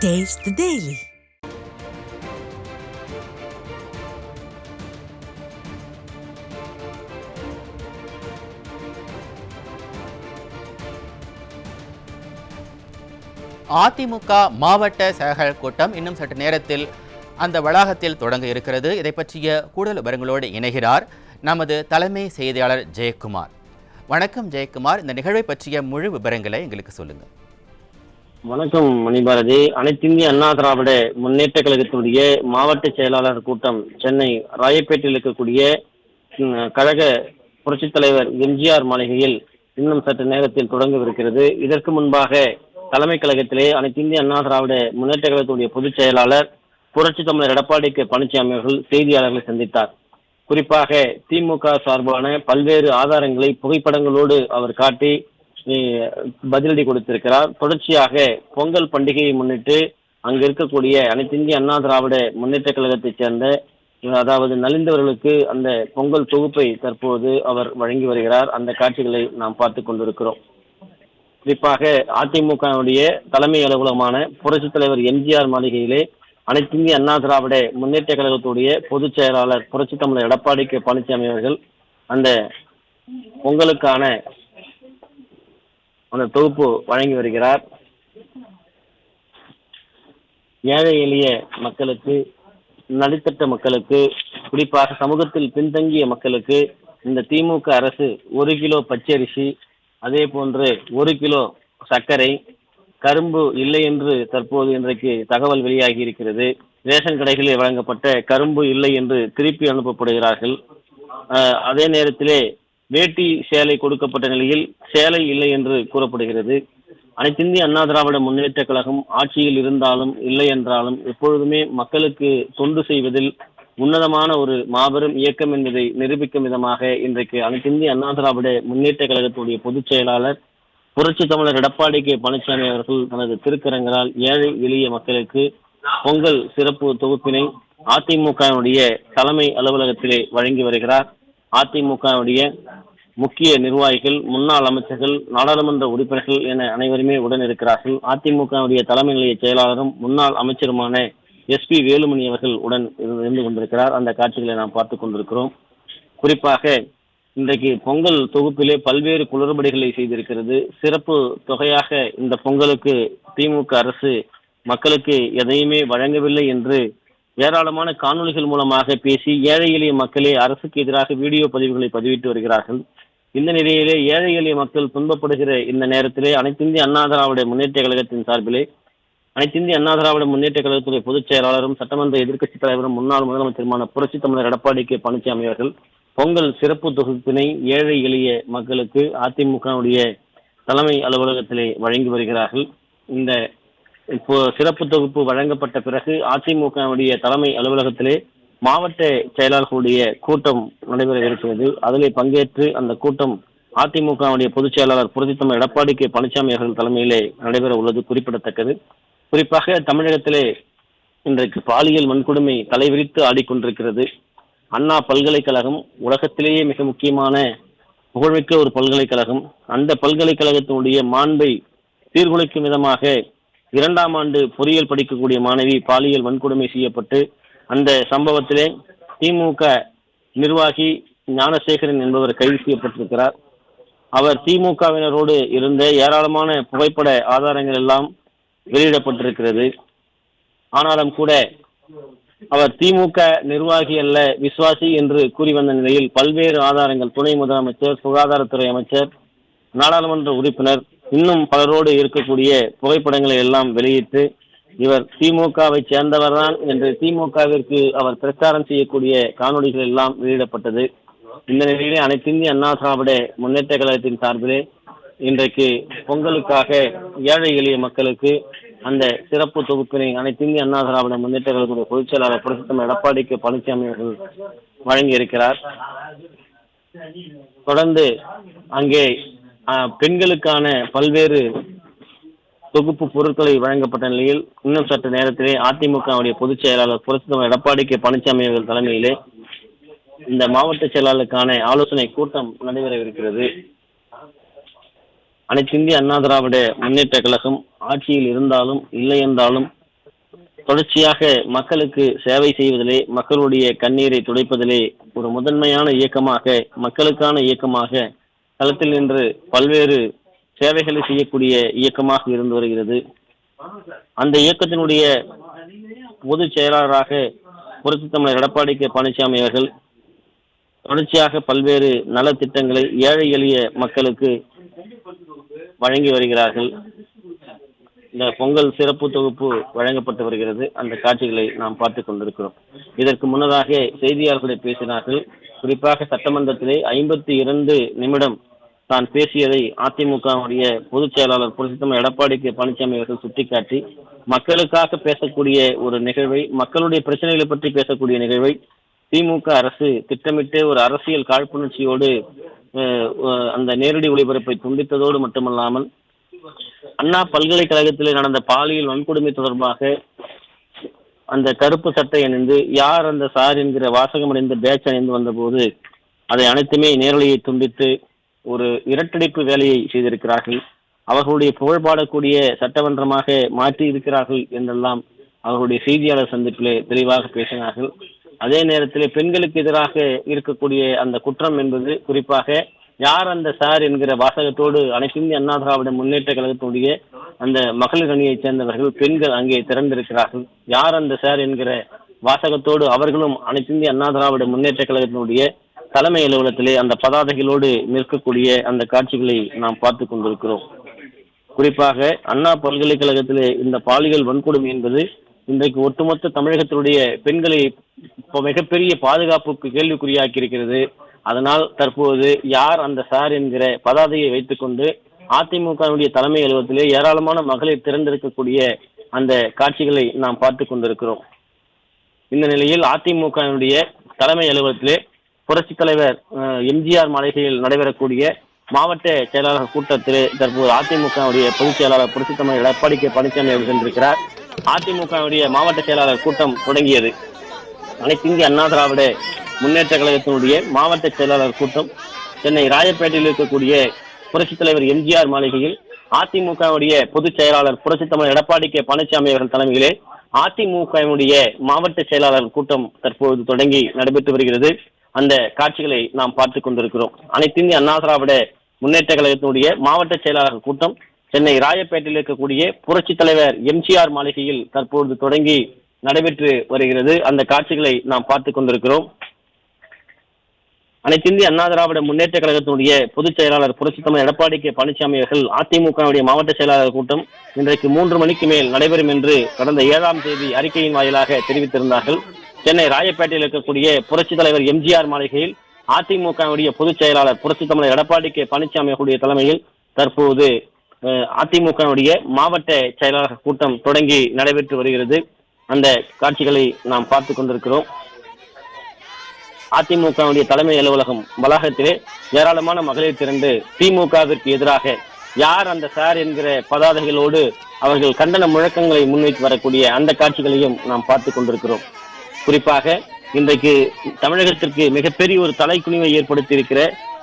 Taste the Daily. AIADMK மாவட்ட செயலாளர் கூட்டம் இன்னும் சற்று நேரத்தில் அந்த வளாகத்தில் தொடங்க இருக்கிறது. இதை பற்றிய கூடுதல் விவரங்களோடு இணைகிறார் நமது தலைமை செய்தியாளர் ஜெயக்குமார். வணக்கம் ஜெயக்குமார், இந்த நிகழ்வை பற்றிய முழு விவரங்களை எங்களுக்கு சொல்லுங்க. வணக்கம் மணிபாரதி. அனைத்திந்திய அண்ணா திராவிட முன்னேற்ற கழகத்தினுடைய மாவட்ட செயலாளர் கூட்டம் சென்னை ராயப்பேட்டையில் இருக்கக்கூடிய கழக புரட்சித் தலைவர் எம்ஜிஆர் மாளிகையில் இன்னும் சற்று நேரத்தில் தொடங்கவிருக்கிறது. இதற்கு முன்பாக தலைமை கழகத்திலே அனைத்திந்திய அண்ணா திராவிட முன்னேற்ற கழகத்துடைய பொதுச் செயலாளர் புரட்சி தமிழர் எடப்பாடி கே பழனிசாமி அவர்கள் செய்தியாளர்களை சந்தித்தார். குறிப்பாக திமுக சார்பான பல்வேறு ஆதாரங்களை புகைப்படங்களோடு அவர் காட்டி பதிலடி கொடுத்திருக்கிறார். தொடர்ச்சியாக பொங்கல் பண்டிகையை முன்னிட்டு அங்கு இருக்கக்கூடிய அனைத்திந்திய அண்ணா திராவிட முன்னேற்ற கழகத்தைச் சேர்ந்த அதாவது நலிந்தவர்களுக்கு அந்த பொங்கல் தொகுப்பை தற்போது அவர் வழங்கி வருகிறார். அந்த காட்சிகளை நாம் பார்த்து கொண்டிருக்கிறோம். குறிப்பாக அதிமுகவுடைய தலைமை அலுவலகமான புரட்சித் தலைவர் எம்ஜிஆர் மாளிகையிலே அனைத்திந்திய அண்ணா திராவிட முன்னேற்ற கழகத்துடைய பொதுச் செயலாளர் புரட்சி தமிழர் எடப்பாடி கே பழனிசாமி அவர்கள் அந்த பொங்கலுக்கான அந்த தொகுப்பு வழங்கி வருகிறார். ஏழை எளிய மக்களுக்கு, நடுத்தட்ட மக்களுக்கு, குறிப்பாக சமூகத்தில் பின்தங்கிய மக்களுக்கு இந்த திமுக அரசு 1 கிலோ பச்சரிசி, அதே போன்று 1 கிலோ சர்க்கரை, கரும்பு இல்லை என்று தற்போது இன்றைக்கு தகவல் வெளியாகி இருக்கிறது. ரேஷன் கடைகளில் வழங்கப்பட்ட கரும்பு இல்லை என்று திருப்பி அனுப்பப்படுகிறார்கள். அதே நேரத்திலே வேட்டி சேலை கொடுக்கப்பட்ட நிலையில் சேலை இல்லை என்று கூறப்படுகிறது. அனைத்திந்திய அண்ணா திராவிட முன்னேற்ற கழகம் ஆட்சியில் இருந்தாலும் இல்லை என்றாலும் எப்பொழுதுமே மக்களுக்கு தொண்டு செய்வதில் உன்னதமான ஒரு மாபெரும் இயக்கம் என்பதை நிரூபிக்கும் விதமாக இன்றைக்கு அனைத்திந்திய அண்ணா திராவிட முன்னேற்ற கழகத்துடைய பொதுச் செயலாளர் புரட்சி தமிழர் எடப்பாடி கே பழனிசாமி அவர்கள் தனது திருக்கரங்களால் ஏழை எளிய மக்களுக்கு பொங்கல் சிறப்பு தொகுப்பினை அதிமுகவுடைய தலைமை அலுவலகத்திலே வழங்கி வருகிறார். அதிமுகவுடைய முக்கிய நிர்வாகிகள், முன்னாள் அமைச்சர்கள், நாடாளுமன்ற உறுப்பினர்கள் என அனைவருமே உடன் இருக்கிறார்கள். அதிமுகவுடைய தலைமை நிலைய செயலாளரும் முன்னாள் அமைச்சருமான SP வேலுமணி அவர்கள் உடன் இருந்து கொண்டிருக்கிறார். அந்த காட்சிகளை நாம் பார்த்து கொண்டிருக்கிறோம். குறிப்பாக இன்றைக்கு பொங்கல் தொகுப்பிலே பல்வேறு குளறுபடிகளை செய்திருக்கிறது. சிறப்பு தொகையாக இந்த பொங்கலுக்கு திமுக அரசு மக்களுக்கு எதையுமே வழங்கவில்லை என்று ஏராளமான காணொலிகள் மூலமாக பேசி ஏழை எளிய மக்களே அரசுக்கு எதிராக வீடியோ பதிவுகளை பதிவிட்டு வருகிறார்கள். இந்த நிலையிலே ஏழை எளிய மக்கள் துன்பப்படுகிற இந்த நேரத்திலே அனைத்திந்திய அண்ணா திராவிட முன்னேற்ற கழகத்தின் சார்பிலே அனைத்திந்திய அண்ணா திராவிட முன்னேற்ற கழகத்துடைய பொதுச் செயலாளரும் சட்டமன்ற எதிர்க்கட்சித் தலைவரும் முன்னாள் முதலமைச்சருமான புரட்சி தமிழர் எடப்பாடி கே பழனிசாமி அவர்கள் பொங்கல் சிறப்பு தொகுப்பினை ஏழை எளிய மக்களுக்கு அதிமுகவுடைய தலைமை அலுவலகத்திலே வழங்கி வருகிறார்கள். இந்த இப்போ சிறப்பு தொகுப்பு வழங்கப்பட்ட பிறகு அதிமுகவுடைய தலைமை அலுவலகத்திலே மாவட்ட செயலாளர்களுடைய கூட்டம் நடைபெற இருக்கிறது. அதிலே பங்கேற்று அந்த கூட்டம் அதிமுகவுடைய பொதுச் செயலாளர் புரட்சி தமிழர் எடப்பாடி கே பழனிசாமி அவர்கள் தலைமையிலே நடைபெற உள்ளது குறிப்பிடத்தக்கது. குறிப்பாக தமிழகத்திலே இன்றைக்கு பாலியல் வன்கொடுமை தலைவிரித்து ஆடிக்கொண்டிருக்கிறது. அண்ணா பல்கலைக்கழகம் உலகத்திலேயே மிக முக்கியமான புகழ்மிக்க ஒரு பல்கலைக்கழகம். அந்த பல்கலைக்கழகத்தினுடைய மாண்பை சீர்குலைக்கும் விதமாக 2ஆம் ஆண்டு பொறியியல் படிக்கக்கூடிய மாணவி பாலியல் வன்கொடுமை செய்யப்பட்டு அந்த சம்பவத்திலே திமுக நிர்வாகி ஞானசேகரன் என்பவர் கைது செய்யப்பட்டிருக்கிறார். அவர் திமுகவினரோடு இருந்த ஏராளமான புகைப்பட ஆதாரங்கள் எல்லாம் வெளியிடப்பட்டிருக்கிறது. ஆனாலும் கூட அவர் திமுக நிர்வாகி அல்ல, விசுவாசி என்று கூறி வந்த நிலையில் பல்வேறு ஆதாரங்கள், துணை முதலமைச்சர், சுகாதாரத்துறை அமைச்சர், நாடாளுமன்ற உறுப்பினர், இன்னும் பலரோடு இருக்கக்கூடிய புகைப்படங்களை எல்லாம் வெளியிட்டு இவர் திமுகவை சேர்ந்தவர்தான் என்று திமுகவிற்கு அவர் பிரச்சாரம் செய்யக்கூடிய காணொலிகள் எல்லாம் வெளியிடப்பட்டது. இந்த நிலையிலே அனைத்திந்திய அண்ணா திராவிட முன்னேற்ற கழகத்தின் சார்பிலே இன்றைக்கு பொங்கலுக்காக ஏழை எளிய மக்களுக்கு அந்த சிறப்பு தொகுப்பினை அனைத்திந்திய அண்ணா திராவிட முன்னேற்ற கழகத்துடைய பொதுச் செயலாளர் புரட்சி தமிழர் எடப்பாடி கே பழனிசாமி அவர்கள் வழங்கி இருக்கிறார். தொடர்ந்து அங்கே பெண்களுக்கான பல்வேறு தொகுப்பு பொருட்களை வழங்கப்பட்ட நிலையில் இன்னும் சற்று நேரத்திலே அதிமுகவுடைய பொதுச் செயலாளர் புரட்சி தமிழர் எடப்பாடி கே பழனிசாமி அவர்கள் தலைமையிலே இந்த மாவட்ட செயலாளருக்கான ஆலோசனை கூட்டம் நடைபெறவிருக்கிறது. அனைத்திந்திய அண்ணா திராவிட முன்னேற்ற கழகம் ஆட்சியில் இருந்தாலும் இல்லை என்றாலும் தொடர்ச்சியாக மக்களுக்கு சேவை செய்வதிலே, மக்களுடைய கண்ணீரை துடைப்பதிலே ஒரு முதன்மையான இயக்கமாக, மக்களுக்கான இயக்கமாக களத்தில் நின்று பல்வேறு சேவைகளை செய்யக்கூடிய இயக்கமாக இருந்து வருகிறது. அந்த இயக்கத்தினுடைய பொதுச் செயலாளராக புரட்சி தமிழர் எடப்பாடி கே பழனிசாமி அவர்கள் தொடர்ச்சியாக பல்வேறு நலத்திட்டங்களை ஏழை எளிய மக்களுக்கு வழங்கி வருகிறார்கள். இந்த பொங்கல் சிறப்பு தொகுப்பு வழங்கப்பட்டு வருகிறது. அந்த காட்சிகளை நாம் பார்த்து கொண்டிருக்கிறோம். இதற்கு முன்னதாக செய்தியாளர்களை பேசினார்கள். குறிப்பாக சட்டமன்றத்திலே 52 நிமிடம் தான் பேசியதை அதிமுகவுடைய பொதுச் செயலாளர் புரட்சி தமிழர் எடப்பாடி கே பழனிசாமி அவர்கள் சுட்டிக்காட்டி, மக்களுக்காக பேசக்கூடிய ஒரு நிகழ்வை, மக்களுடைய பிரச்சனைகளை பற்றி பேசக்கூடிய நிகழ்வை திமுக அரசு திட்டமிட்டு ஒரு அரசியல் காழ்ப்புணர்ச்சியோடு அந்த நேரடி ஒளிபரப்பை துண்டித்ததோடு மட்டுமல்லாமல், அண்ணா பல்கலைக்கழகத்தில் நடந்த பாலியல் வன்கொடுமை தொடர்பாக அந்த கருப்பு சட்டை அணிந்து, யார் அந்த சார் என்கிற வாசகம் அணிந்த பேட்ச் அணிந்து வந்தபோது அதை அனைத்துமே நேரலையை துண்டித்து ஒரு இரட்டடிப்பு வேலையை செய்திருக்கிறார்கள். அவர்களுடைய புகழ்பாடக்கூடிய சட்டமன்றமாக மாற்றி இருக்கிறார்கள் என்றெல்லாம் அவர்களுடைய செய்தியாளர் சந்திப்பிலே தெளிவாக பேசினார்கள். அதே நேரத்தில் பெண்களுக்கு எதிராக இருக்கக்கூடிய அந்த குற்றம் என்பது, குறிப்பாக யார் அந்த சார் என்கிற வாசகத்தோடு அனைத்து இந்திய அண்ணா திராவிட முன்னேற்ற கழகத்துடைய அந்த மகளிர் அணியைச் சேர்ந்தவர்கள் பெண்கள் அங்கே திறந்திருக்கிறார்கள். யார் அந்த சார் என்கிற வாசகத்தோடு அவர்களும் அனைத்து இந்திய அண்ணா திராவிட முன்னேற்ற கழகத்தினுடைய தலைமை அலுவலகத்திலே அந்த பதாதைகளோடு நிற்கக்கூடிய அந்த காட்சிகளை நாம் பார்த்து கொண்டிருக்கிறோம். குறிப்பாக அண்ணா பல்கலைக்கழகத்திலே இந்த பாலியல் வன்கொடுமை என்பது இன்றைக்கு ஒட்டுமொத்த தமிழகத்தினுடைய பெண்களை மிகப்பெரிய பாதுகாப்புக்கு கேள்விக்குறியாக்கி இருக்கிறது. அதனால் தற்போது யார் அந்த சார் என்கிற பதாதையை வைத்துக்கொண்டு அதிமுகவுடைய தலைமை அலுவலகத்திலே ஏராளமான மகளிர் திறந்திருக்கக்கூடிய அந்த காட்சிகளை நாம் பார்த்து கொண்டிருக்கிறோம். இந்த நிலையில் அதிமுகவுடைய தலைமை அலுவலகத்திலே புரட்சி தலைவர் எம்ஜிஆர் மாளிகையில் நடைபெறக்கூடிய மாவட்ட செயலாளர் கூட்டத்திலே தற்போது அதிமுகவுடைய பொதுச் செயலாளர் புரட்சி தமிழர் எடப்பாடி கே பழனிசாமி அவர்கள் சென்றிருக்கிறார். அதிமுகவுடைய மாவட்ட செயலாளர் கூட்டம் தொடங்கியது. அனைத்து இந்திய அண்ணா திராவிட முன்னேற்ற கழகத்தினுடைய மாவட்ட செயலாளர் கூட்டம் சென்னை ராயப்பேட்டையில் இருக்கக்கூடிய புரட்சி தலைவர் எம்ஜிஆர் மாளிகையில் அதிமுகவுடைய பொதுச் செயலாளர் புரட்சி தமிழர் எடப்பாடி கே பழனிசாமி அவர்கள் தலைமையிலே அதிமுகவுடைய மாவட்ட செயலாளர் கூட்டம் தற்போது தொடங்கி நடைபெற்று வருகிறது. அந்த காட்சிகளை நாம் பார்த்து கொண்டிருக்கிறோம். அனைத்து இந்திய அண்ணா திராவிட முன்னேற்ற கழகத்தினுடைய மாவட்ட செயலாளர் கூட்டம் சென்னை ராயப்பேட்டையில் இருக்கக்கூடிய புரட்சி தலைவர் எம்ஜிஆர் மாளிகையில் தற்போது தொடங்கி நடைபெற்று வருகிறது. அந்த காட்சிகளை நாம் பார்த்து கொண்டிருக்கிறோம். அனைத்து இந்திய அண்ணா திராவிட முன்னேற்ற கழகத்தினுடைய பொதுச் செயலாளர் புரட்சி தமிழர் எடப்பாடி கே பழனிசாமி அவர்கள் அதிமுகவுடைய மாவட்ட செயலாளர் கூட்டம் இன்றைக்கு 3 மணிக்கு மேல் நடைபெறும் என்று கடந்த 7ஆம் தேதி அறிக்கையின் வாயிலாக தெரிவித்திருந்தார்கள். சென்னை ராயப்பேட்டையில் இருக்கக்கூடிய புரட்சி தலைவர் எம்ஜிஆர் மாளிகையில் அதிமுகவுடைய பொதுச் செயலாளர் புரட்சி தமிழர் எடப்பாடி கே பழனிசாமி அவர்களுடைய தலைமையில் தற்போது அதிமுகவுடைய மாவட்ட செயலாளர் கூட்டம் தொடங்கி நடைபெற்று வருகிறது. அந்த காட்சிகளை நாம் பார்த்து கொண்டிருக்கிறோம். அதிமுகவுடைய தலைமை அலுவலகம் வளாகத்திலே ஏராளமான மகளிர் திரண்டு திமுகவிற்கு எதிராக யார் அந்த சார் என்கிற பதாதைகளோடு அவர்கள் கண்டன முழக்கங்களை முன்வைத்து வரக்கூடிய அந்த காட்சிகளையும் நாம் பார்த்து கொண்டிருக்கிறோம். குறிப்பாக இன்றைக்கு தமிழகத்திற்கு மிகப்பெரிய ஒரு தலைக்குனிவை ஏற்படுத்தி இருக்கிற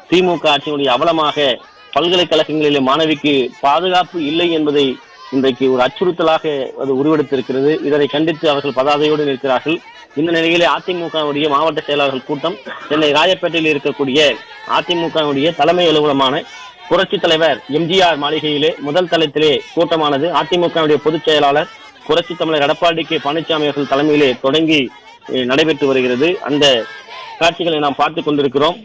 திமுக ஆட்சியினுடைய அவலமாக பல்கலைக்கழகங்களிலே மாணவிக்கு பாதுகாப்பு இல்லை என்பதை இன்றைக்கு ஒரு அச்சுறுத்தலாக அது உருவெடுத்திருக்கிறது. இதனை கண்டித்து அவர்கள் பதாதையோடு நிற்கிறார்கள். இந்த நிலையிலே அதிமுகவுடைய மாவட்ட செயலாளர்கள் கூட்டம் சென்னை ராயப்பேட்டையில் இருக்கக்கூடிய அதிமுகவுடைய தலைமை அலுவலகமான புரட்சி தலைவர் எம்ஜிஆர் மாளிகையிலே முதல் தளத்திலே கூட்டமானது அதிமுகவுடைய பொதுச் செயலாளர் புரட்சி தமிழர் எடப்பாடி கே பழனிசாமி அவர்கள் தலைமையிலே தொடங்கி நடைபெற்று வருகிறது. அந்த காட்சிகளை நாம் பார்த்து கொண்டிருக்கிறோம்.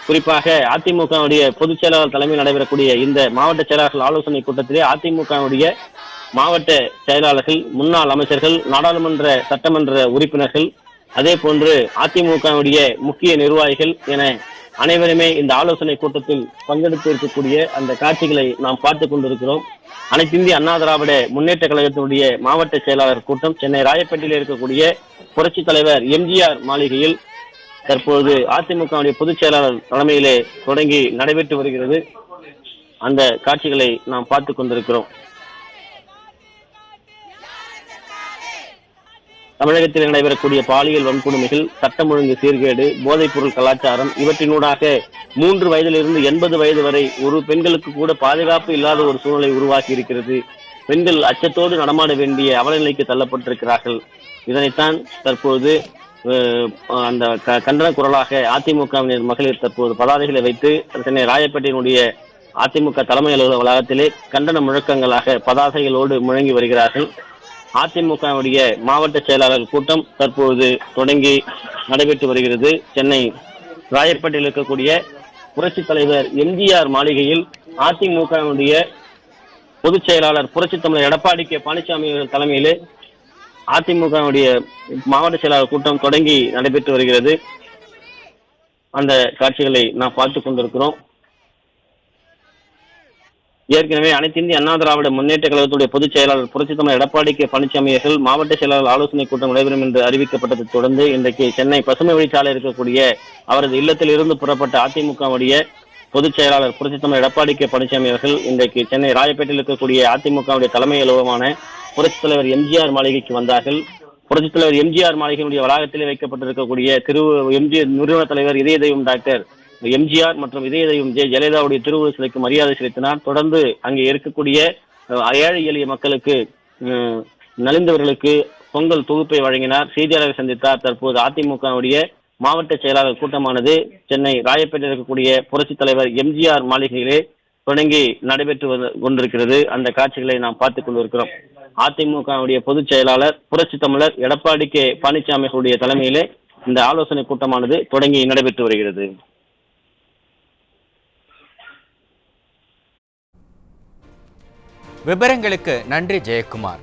குறிப்பாக அதிமுகவுடைய பொதுச் செயலாளர் தலைமையில் நடைபெறக்கூடிய இந்த மாவட்ட செயலாளர்கள் ஆலோசனை கூட்டத்திலே அதிமுகவுடைய மாவட்ட செயலாளர்கள், முன்னாள் அமைச்சர்கள், நாடாளுமன்ற சட்டமன்ற உறுப்பினர்கள், அதே போன்று அதிமுகவுடைய முக்கிய நிர்வாகிகள் என அனைவருமே இந்த ஆலோசனை கூட்டத்தில் பங்கெடுத்து இருக்கக்கூடிய அந்த காட்சிகளை நாம் பார்த்து கொண்டிருக்கிறோம். அனைத்து இந்திய அண்ணா திராவிட முன்னேற்ற கழகத்தினுடைய மாவட்ட செயலாளர் கூட்டம் சென்னை ராயப்பேட்டையில் இருக்கக்கூடிய புரட்சி தலைவர் எம்ஜிஆர் மாளிகையில் தற்போது அதிமுகவுடைய பொதுச் செயலாளர் தலைமையிலே தொடங்கி நடைபெற்று வருகிறது. அந்த காட்சிகளை நாம் பார்த்து கொண்டிருக்கிறோம். தமிழகத்தில் நடைபெறக்கூடிய பாலியல் வன்கொடுமைகள், சட்டம் ஒழுங்கு சீர்கேடு, போதைப் பொருள் கலாச்சாரம் இவற்றினூடாக 3 வயதிலிருந்து 80 வயது வரை ஒரு பெண்களுக்கு கூட பாதுகாப்பு இல்லாத ஒரு சூழ்நிலை உருவாக்கி இருக்கிறது. பெண்கள் அச்சத்தோடு நடமாட வேண்டிய அவலநிலைக்கு தள்ளப்பட்டிருக்கிறார்கள். இதனைத்தான் தற்போது அந்த கண்டன குரலாக அதிமுகவினர் மகளிர் தற்போது பதாதைகளை வைத்து சென்னை ராயப்பேட்டையினுடைய அதிமுக தலைமை அலுவலக வளாகத்திலே கண்டன முழக்கங்களாக பதாதைகளோடு முழங்கி வருகிறார்கள். அதிமுகவுடைய மாவட்ட செயலாளர் கூட்டம் தற்போது தொடங்கி நடைபெற்று வருகிறது. சென்னை ராயப்பேட்டையில் இருக்கக்கூடிய புரட்சி தலைவர் எம்ஜிஆர் மாளிகையில் அதிமுகவுடைய பொதுச் செயலாளர் புரட்சி தமிழர் எடப்பாடி கே பழனிசாமி அவர்கள் தலைமையிலே அதிமுகவுடைய மாவட்ட செயலாளர் கூட்டம் தொடங்கி நடைபெற்று வருகிறது. அந்த காட்சிகளை நாம் பார்த்துக் கொண்டிருக்கிறோம். ஏற்கனவே அனைத்து இந்திய அண்ணா திராவிட முன்னேற்ற கழகத்துடைய பொதுச் செயலாளர் புரட்சி தமிழர் எடப்பாடி கே பழனிசாமி அவர்கள் மாவட்ட செயலாளர் ஆலோசனை கூட்டம் நடைபெறும் என்று அறிவிக்கப்பட்டதை தொடர்ந்து இன்றைக்கு சென்னை பசுமை வழிச்சாலை இருக்கக்கூடிய அவரது இல்லத்தில் இருந்து புறப்பட்ட அதிமுகவுடைய பொதுச் செயலாளர் புரட்சி தமிழர் எடப்பாடி கே பழனிசாமி அவர்கள் இன்றைக்கு சென்னை ராயப்பேட்டையில் இருக்கக்கூடிய அதிமுகவுடைய தலைமை அலுவலகமான புரட்சித் தலைவர் எம்ஜிஆர் மாளிகைக்கு வந்தார்கள். புரட்சித் தலைவர் எம்ஜிஆர் மாளிகையினுடைய வளாகத்திலே வைக்கப்பட்டிருக்கக்கூடிய எம்ஜிஆர் நிறுவன தலைவர் இதய தெய்வம் டாக்டர் எம்ஜிஆர் மற்றும் இதய தெய்வம் ஜெயலலிதாவுடைய திருவுருவ சிலைக்கு மரியாதை செலுத்தினார். தொடர்ந்து அங்கே இருக்கக்கூடிய ஏழை எளிய மக்களுக்கு நலிந்தவர்களுக்கு பொங்கல் தொகுப்பை வழங்கினார். செய்தியாளரை சந்தித்தார். தற்போது அதிமுகவுடைய மாவட்ட செயலாளர் கூட்டமானது சென்னை ராயப்பேட்டையில் இருக்கக்கூடிய புரட்சித் தலைவர் எம்ஜிஆர் மாளிகையிலே தொடங்கி நடைபெற்று கொண்டிருக்கிறது. அந்த காட்சிகளை நாம் பார்த்துக் கொண்டிருக்கிறோம். அதிமுகவுடைய பொதுச் செயலாளர் புரட்சி தமிழர் எடப்பாடி கே பழனிசாமி அவர்களுடைய தலைமையிலே இந்த ஆலோசனை கூட்டமானது தொடங்கி நடைபெற்று வருகிறது. விவரங்களுக்கு நன்றி ஜெயக்குமார்.